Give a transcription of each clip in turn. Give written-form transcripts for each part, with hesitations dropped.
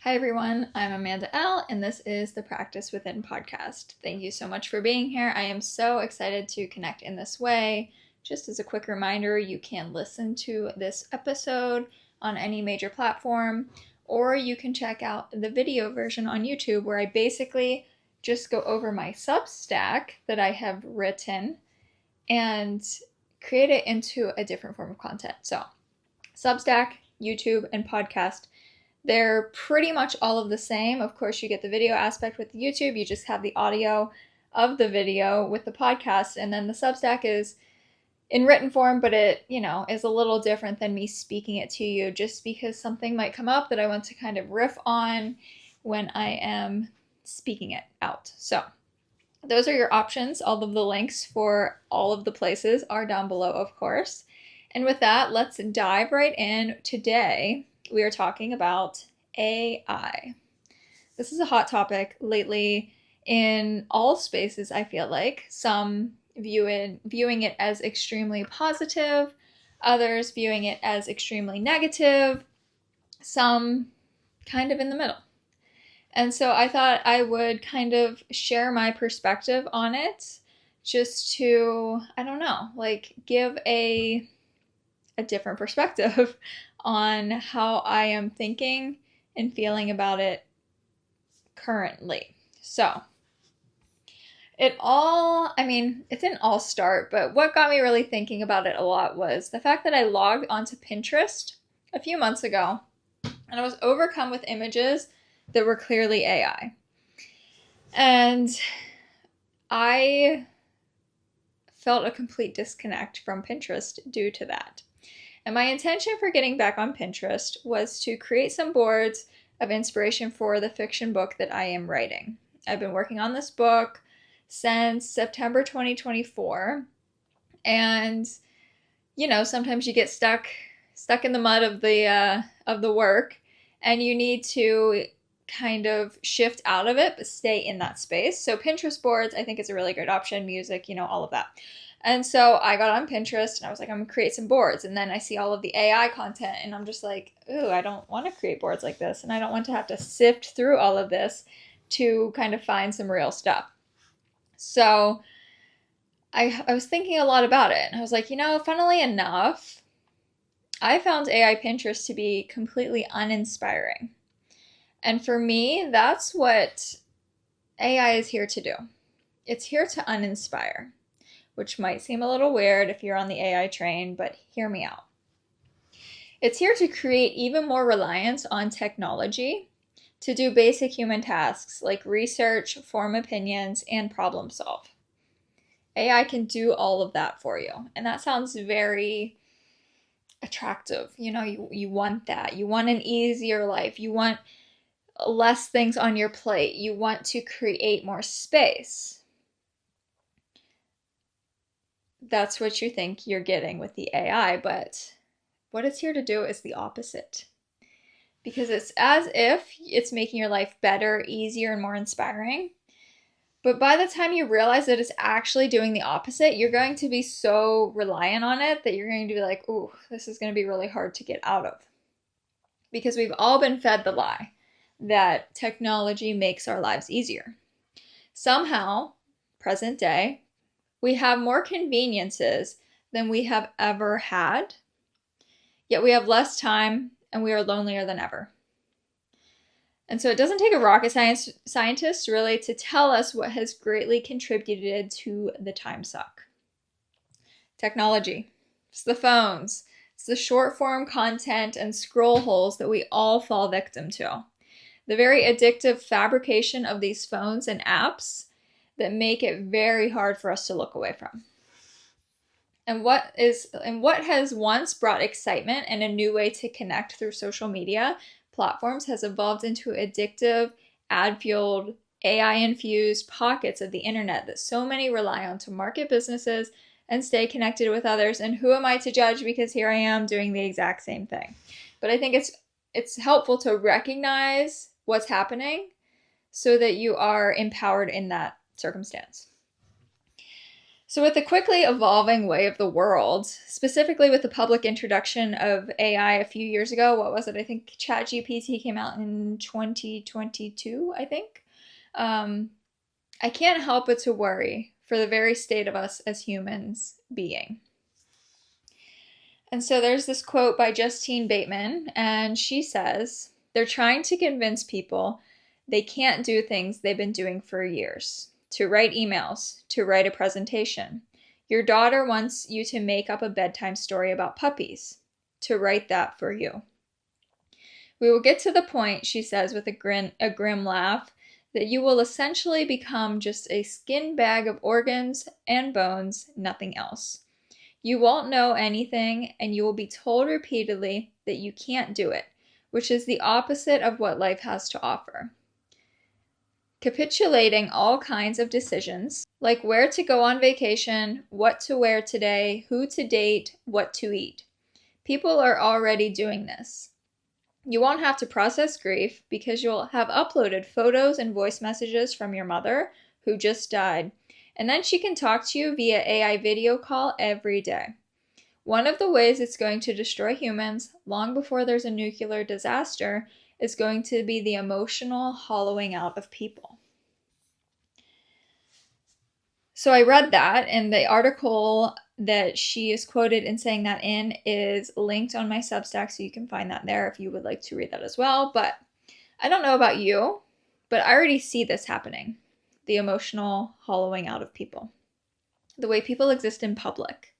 Hi everyone, I'm Amanda L, and this is the Practice Within podcast. Thank you so much for being here. I am so excited to connect in this way. Just as a quick reminder, you can listen to this episode on any major platform, or you can check out the video version on YouTube where I basically just go over my Substack that I have written and create it into a different form of content. So Substack, YouTube, and podcast, they're pretty much all of the same. Of course, you get the video aspect with YouTube. You just have the audio of the video with the podcast. And then the Substack is in written form, but it, is a little different than me speaking it to you just because something might come up that I want to kind of riff on when I am speaking it out. So those are your options. All of the links for all of the places are down below, of course. And with that, let's dive right in. Today, we are talking about AI. This is a hot topic lately in all spaces, I feel like. Some viewing it as extremely positive, others viewing it as extremely negative, some kind of in the middle. And so I thought I would kind of share my perspective on it just to, give a different perspective on how I am thinking and feeling about it currently. So it didn't all start, but what got me really thinking about it a lot was the fact that I logged onto Pinterest a few months ago and I was overcome with images that were clearly AI. And I felt a complete disconnect from Pinterest due to that. And my intention for getting back on Pinterest was to create some boards of inspiration for the fiction book that I am writing. I've been working on this book since September 2024. And, sometimes you get stuck in the mud of the work and you need to kind of shift out of it, but stay in that space. So Pinterest boards, I think, is a really great option. Music, all of that. And so I got on Pinterest and I was like, I'm going to create some boards. And then I see all of the AI content and I'm just like, ooh, I don't want to create boards like this. And I don't want to have to sift through all of this to kind of find some real stuff. So I was thinking a lot about it. And I was like, funnily enough, I found AI Pinterest to be completely uninspiring. And for me, that's what AI is here to do. It's here to uninspire, which might seem a little weird if you're on the AI train, but hear me out. It's here to create even more reliance on technology to do basic human tasks like research, form opinions, and problem solve. AI can do all of that for you. And that sounds very attractive. You want that. You want an easier life. You want less things on your plate. You want to create more space. That's what you think you're getting with the AI, but what it's here to do is the opposite. Because it's as if it's making your life better, easier, and more inspiring. But by the time you realize that it's actually doing the opposite, you're going to be so reliant on it that you're going to be like, ooh, this is going to be really hard to get out of. Because we've all been fed the lie that technology makes our lives easier. Somehow, present day, we have more conveniences than we have ever had, yet we have less time and we are lonelier than ever. And so it doesn't take a rocket scientist really to tell us what has greatly contributed to the time suck. Technology. It's the phones. It's the short form content and scroll holes that we all fall victim to. The very addictive fabrication of these phones and apps that make it very hard for us to look away from. And what has once brought excitement and a new way to connect through social media platforms has evolved into addictive, ad-fueled, AI-infused pockets of the internet that so many rely on to market businesses and stay connected with others. And who am I to judge, because here I am doing the exact same thing. But I think it's helpful to recognize what's happening so that you are empowered in that circumstance. So with the quickly evolving way of the world, specifically with the public introduction of AI a few years ago, what was it? I think ChatGPT came out in 2022, I think. I can't help but to worry for the very state of us as humans being. And so there's this quote by Justine Bateman, and she says, "They're trying to convince people they can't do things they've been doing for years. To write emails, to write a presentation. Your daughter wants you to make up a bedtime story about puppies, to write that for you. We will get to the point," she says with a grim laugh, "that you will essentially become just a skin bag of organs and bones, nothing else. You won't know anything, and you will be told repeatedly that you can't do it, which is the opposite of what life has to offer. Capitulating all kinds of decisions, like where to go on vacation, what to wear today, who to date, what to eat. People are already doing this. You won't have to process grief because you'll have uploaded photos and voice messages from your mother, who just died, and then she can talk to you via AI video call every day. One of the ways it's going to destroy humans, long before there's a nuclear disaster, is going to be the emotional hollowing out of people." So I read that, and the article that she is quoted in saying that in is linked on my Substack, so you can find that there if you would like to read that as well. But I don't know about you, but I already see this happening. The emotional hollowing out of people. The way people exist in public,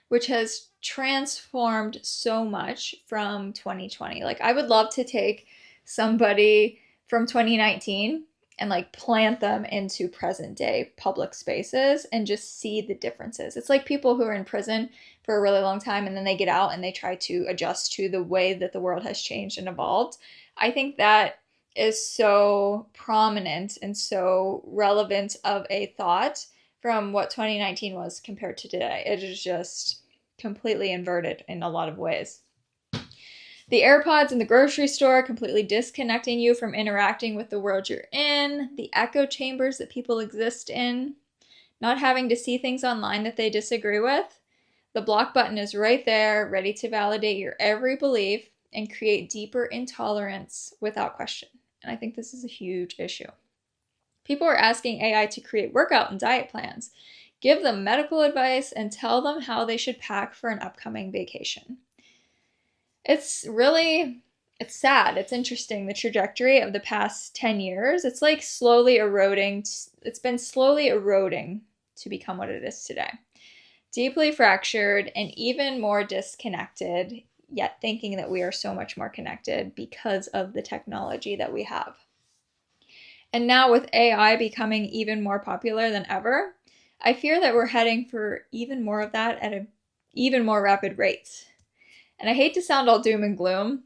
which has transformed so much from 2020. Like, I would love to take somebody from 2019 and like plant them into present day public spaces and just see the differences. It's like people who are in prison for a really long time and then they get out and they try to adjust to the way that the world has changed and evolved. I think that is so prominent and so relevant of a thought from what 2019 was compared to today. It is just completely inverted in a lot of ways. The AirPods in the grocery store completely disconnecting you from interacting with the world you're in, the echo chambers that people exist in, not having to see things online that they disagree with. The block button is right there, ready to validate your every belief and create deeper intolerance without question. And I think this is a huge issue. People are asking AI to create workout and diet plans, give them medical advice, and tell them how they should pack for an upcoming vacation. It's sad. It's interesting, the trajectory of the past 10 years. It's like slowly eroding. It's been slowly eroding to become what it is today. Deeply fractured and even more disconnected, yet thinking that we are so much more connected because of the technology that we have. And now with AI becoming even more popular than ever, I fear that we're heading for even more of that at an even more rapid rate. And I hate to sound all doom and gloom,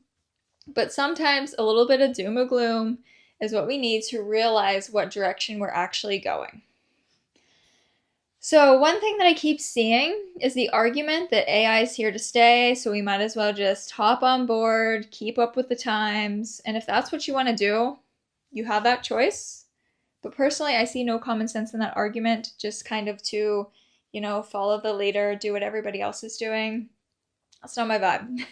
but sometimes a little bit of doom and gloom is what we need to realize what direction we're actually going. So one thing that I keep seeing is the argument that AI is here to stay, so we might as well just hop on board, keep up with the times, and if that's what you want to do, you have that choice. But personally, I see no common sense in that argument, just kind of to, follow the leader, do what everybody else is doing. That's not my vibe.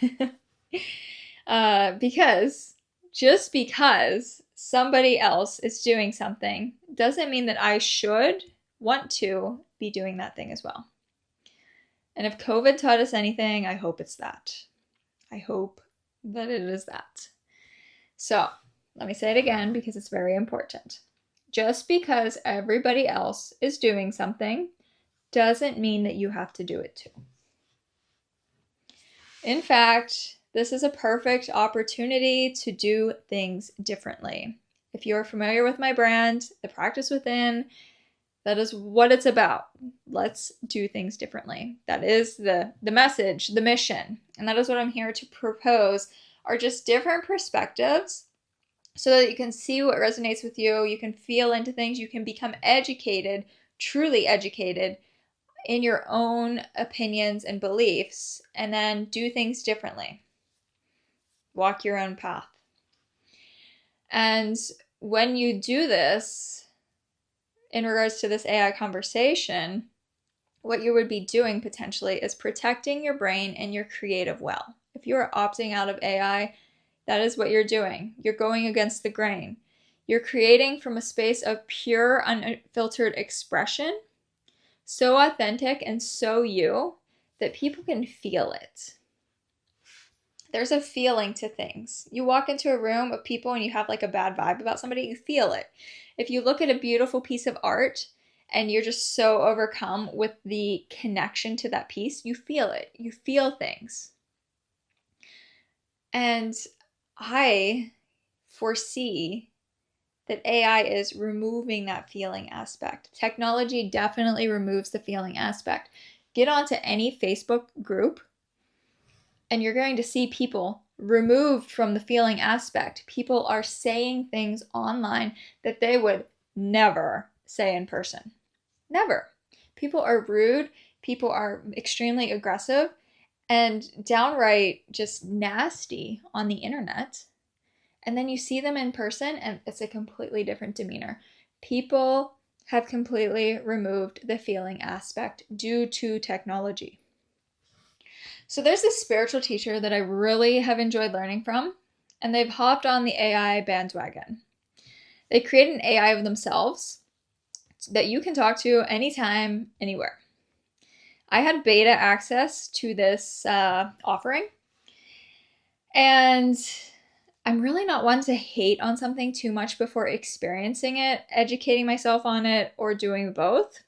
Because just because somebody else is doing something doesn't mean that I should want to be doing that thing as well. And if COVID taught us anything, I hope it's that. I hope that it is that. So let me say it again because it's very important. Just because everybody else is doing something doesn't mean that you have to do it too. In fact, this is a perfect opportunity to do things differently. If you're familiar with my brand, The Practice Within, that is what it's about. Let's do things differently. That is the message, the mission. And that is what I'm here to propose, are just different perspectives so that you can see what resonates with you. You can feel into things. You can become educated, truly educated, in your own opinions and beliefs, and then do things differently. Walk your own path. And when you do this, in regards to this AI conversation, what you would be doing potentially is protecting your brain and your creative well. If you are opting out of AI, that is what you're doing. You're going against the grain. You're creating from a space of pure, unfiltered expression, so authentic and so you that people can feel it. There's a feeling to things. You walk into a room of people and you have like a bad vibe about somebody, you feel it. If you look at a beautiful piece of art and you're just so overcome with the connection to that piece, you feel it. You feel things. And I foresee that AI is removing that feeling aspect. Technology definitely removes the feeling aspect. Get onto any Facebook group and you're going to see people removed from the feeling aspect. People are saying things online that they would never say in person. Never. People are rude. People are extremely aggressive and downright just nasty on the internet. And then you see them in person and it's a completely different demeanor. People have completely removed the feeling aspect due to technology. So there's this spiritual teacher that I really have enjoyed learning from, and they've hopped on the AI bandwagon. They create an AI of themselves that you can talk to anytime, anywhere. I had beta access to this offering, and I'm really not one to hate on something too much before experiencing it, educating myself on it, or doing both.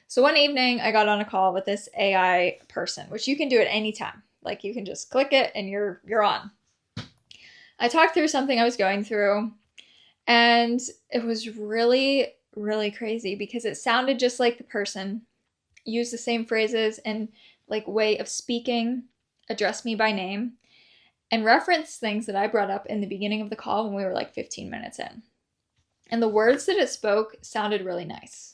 So one evening I got on a call with this AI person, which you can do at any time. Like you can just click it and you're on. I talked through something I was going through and it was really, really crazy because it sounded just like the person, used the same phrases and like way of speaking, addressed me by name, and referenced things that I brought up in the beginning of the call when we were like 15 minutes in. And the words that it spoke sounded really nice.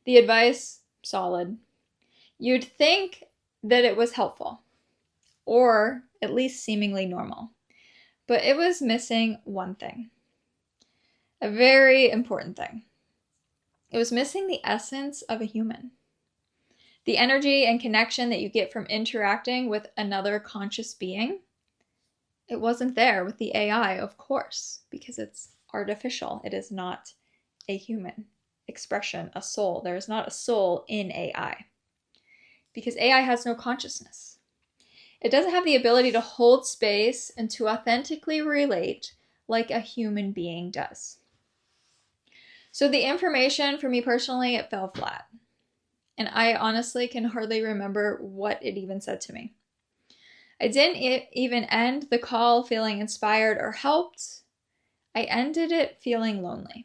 The advice, solid. You'd think that it was helpful, or at least seemingly normal. But it was missing one thing. A very important thing. It was missing the essence of a human. The energy and connection that you get from interacting with another conscious being. It wasn't there with the AI, of course, because it's artificial. It is not a human expression, a soul. There is not a soul in AI because AI has no consciousness. It doesn't have the ability to hold space and to authentically relate like a human being does. So the information for me personally, it fell flat. And I honestly can hardly remember what it even said to me. I didn't even end the call feeling inspired or helped. I ended it feeling lonely.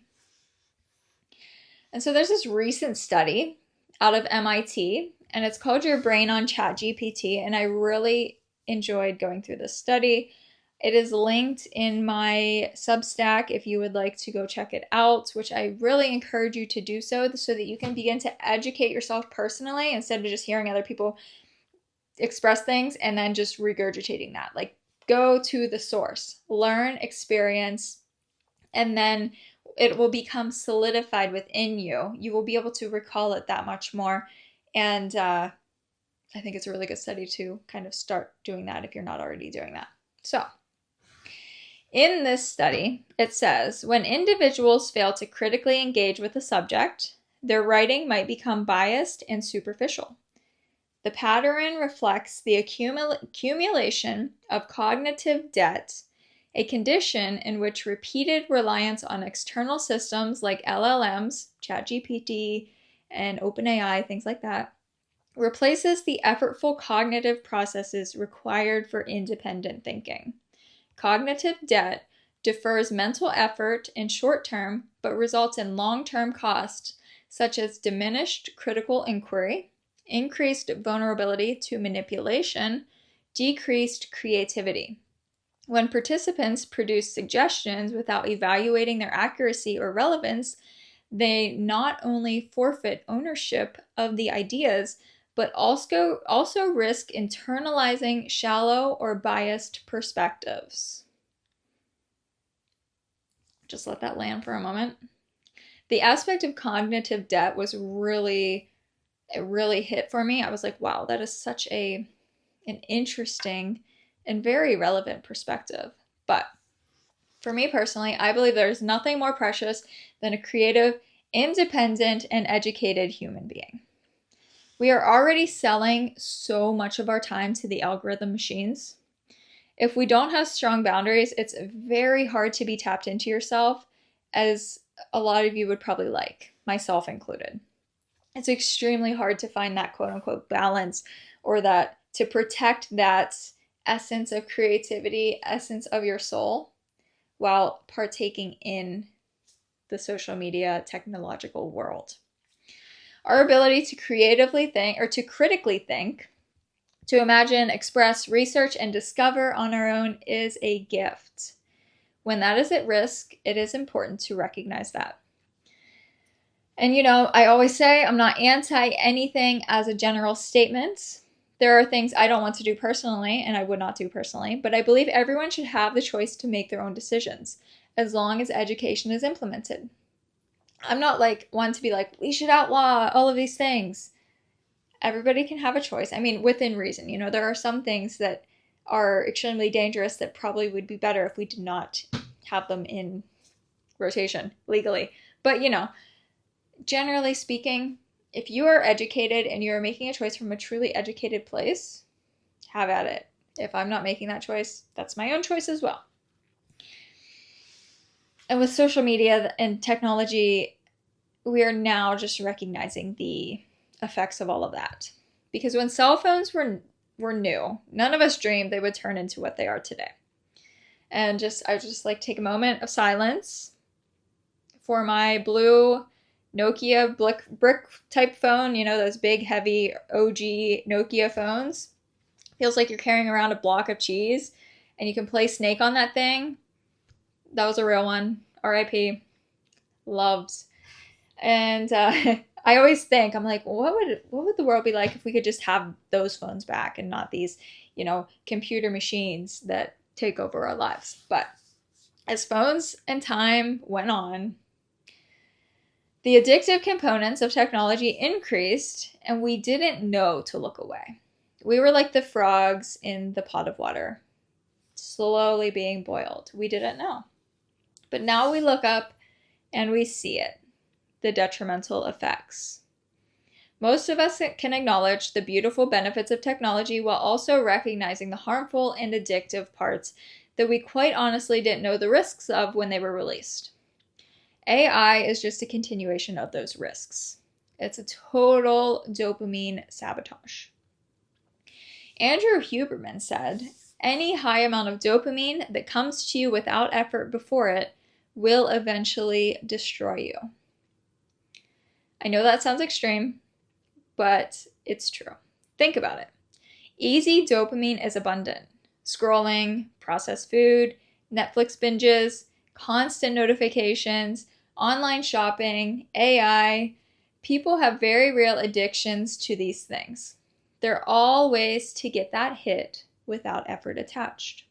And so there's this recent study out of MIT, and it's called Your Brain on ChatGPT, and I really enjoyed going through this study. It is linked in my Substack if you would like to go check it out, which I really encourage you to do so that you can begin to educate yourself personally instead of just hearing other people express things and then just regurgitating that. Like, go to the source, learn, experience, and then it will become solidified within you. You will be able to recall it that much more. And I think it's a really good study to kind of start doing that if you're not already doing that. So, in this study, it says, when individuals fail to critically engage with a subject, their writing might become biased and superficial. The pattern reflects the accumulation of cognitive debt, a condition in which repeated reliance on external systems like LLMs, ChatGPT, and OpenAI, things like that, replaces the effortful cognitive processes required for independent thinking. Cognitive debt defers mental effort in short term, but results in long-term costs, such as diminished critical inquiry, increased vulnerability to manipulation, decreased creativity. When participants produce suggestions without evaluating their accuracy or relevance, they not only forfeit ownership of the ideas, but also risk internalizing shallow or biased perspectives. Just let that land for a moment. The aspect of cognitive debt was really it really hit for me. I was like, wow, that is such an interesting and very relevant perspective. But for me personally, I believe there's nothing more precious than a creative, independent, and educated human being. We are already selling so much of our time to the algorithm machines. If we don't have strong boundaries, it's very hard to be tapped into yourself, as a lot of you would probably like, myself included. It's extremely hard to find that quote unquote balance, or that to protect that essence of creativity, essence of your soul, while partaking in the social media technological world. Our ability to creatively think, or to critically think, to imagine, express, research, and discover on our own is a gift. When that is at risk, it is important to recognize that. And I always say I'm not anti anything as a general statement. There are things I don't want to do personally, and I would not do personally, but I believe everyone should have the choice to make their own decisions, as long as education is implemented. I'm not one to be like, we should outlaw all of these things. Everybody can have a choice. I mean, within reason. There are some things that are extremely dangerous that probably would be better if we did not have them in rotation legally. But, generally speaking, if you are educated and you're making a choice from a truly educated place, have at it. If I'm not making that choice, that's my own choice as well. And with social media and technology, we are now just recognizing the effects of all of that. Because when cell phones were new, none of us dreamed they would turn into what they are today. And I just take a moment of silence for my blue Nokia brick type phone, those big, heavy OG Nokia phones. Feels like you're carrying around a block of cheese, and you can play Snake on that thing. That was a real one. RIP. Loves. And I always think, I'm like, what would the world be like if we could just have those phones back and not these, computer machines that take over our lives. But as phones and time went on, the addictive components of technology increased, and we didn't know to look away. We were like the frogs in the pot of water, slowly being boiled. We didn't know. But now we look up and we see it, the detrimental effects. Most of us can acknowledge the beautiful benefits of technology while also recognizing the harmful and addictive parts that we quite honestly didn't know the risks of when they were released. AI is just a continuation of those risks. It's a total dopamine sabotage. Andrew Huberman said, any high amount of dopamine that comes to you without effort before it will eventually destroy you. I know that sounds extreme, but it's true. Think about it. Easy dopamine is abundant. Scrolling, processed food, Netflix binges, constant notifications, online shopping, AI. People have very real addictions to these things. They're all ways to get that hit without effort attached.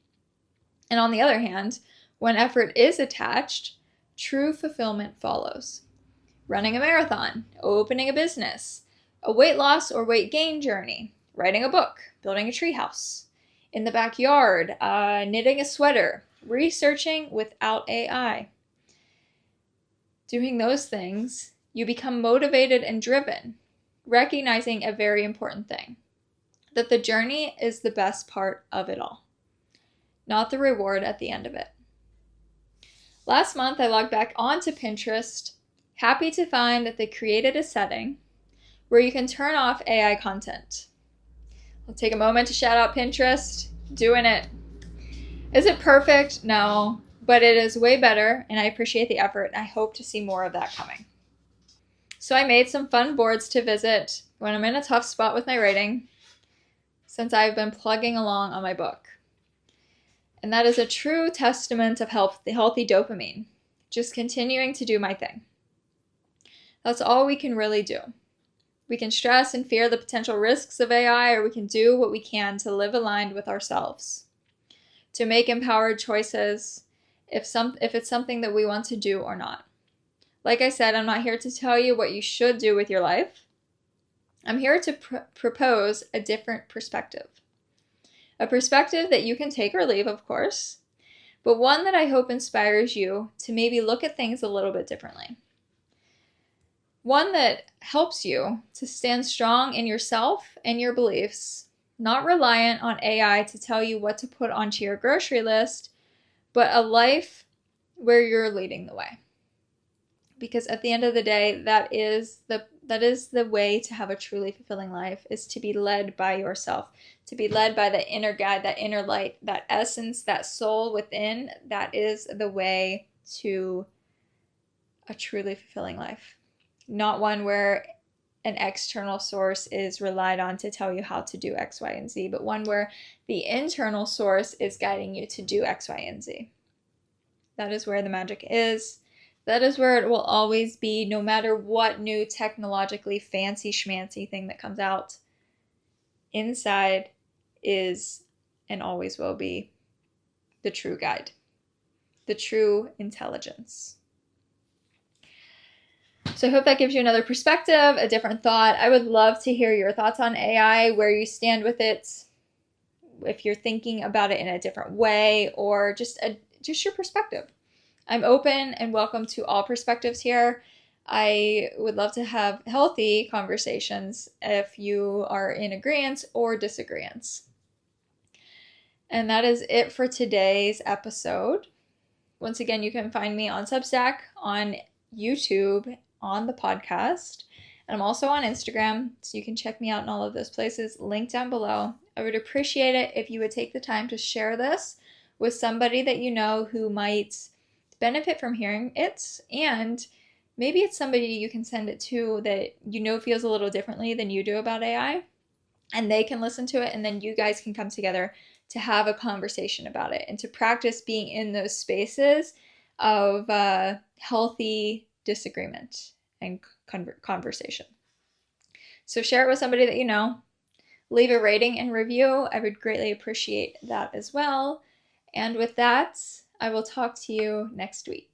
And on the other hand, when effort is attached, true fulfillment follows. Running a marathon, opening a business, a weight loss or weight gain journey, writing a book, building a treehouse, in the backyard, knitting a sweater, researching without AI. Doing those things, you become motivated and driven, recognizing a very important thing, that the journey is the best part of it all, not the reward at the end of it. Last month, I logged back onto Pinterest, happy to find that they created a setting where you can turn off AI content. I'll take a moment to shout out Pinterest, doing it. Is it perfect? No, but it is way better, and I appreciate the effort, and I hope to see more of that coming. So I made some fun boards to visit when I'm in a tough spot with my writing, since I've been plugging along on my book. And that is a true testament of healthy dopamine, just continuing to do my thing. That's all we can really do. We can stress and fear the potential risks of AI, or we can do what we can to live aligned with ourselves, to make empowered choices if it's something that we want to do or not. Like I said, I'm not here to tell you what you should do with your life. I'm here to propose a different perspective. A perspective that you can take or leave, of course, but one that I hope inspires you to maybe look at things a little bit differently. One that helps you to stand strong in yourself and your beliefs, not reliant on AI to tell you what to put onto your grocery list, but a life where you're leading the way. Because at the end of the day, that is the way to have a truly fulfilling life, is to be led by yourself, to be led by the inner guide, that inner light, that essence, that soul within. That is the way to a truly fulfilling life. Not one where an external source is relied on to tell you how to do X, Y, and Z, but one where the internal source is guiding you to do X, Y, and Z. That is where the magic is. That is where it will always be, no matter what new technologically fancy schmancy thing that comes out. Inside is and always will be the true guide, the true intelligence. So I hope that gives you another perspective, a different thought. I would love to hear your thoughts on AI, where you stand with it, if you're thinking about it in a different way, or just your perspective. I'm open and welcome to all perspectives here. I would love to have healthy conversations if you are in agreement or disagreement. And that is it for today's episode. Once again, you can find me on Substack, on YouTube, on the podcast, and I'm also on Instagram, so you can check me out in all of those places, linked down below. I would appreciate it if you would take the time to share this with somebody that you know who might benefit from hearing it, and maybe it's somebody you can send it to that you know feels a little differently than you do about AI, and they can listen to it, and then you guys can come together to have a conversation about it and to practice being in those spaces of healthy disagreement and conversation. So share it with somebody that you know. Leave a rating and review. I would greatly appreciate that as well. And with that, I will talk to you next week.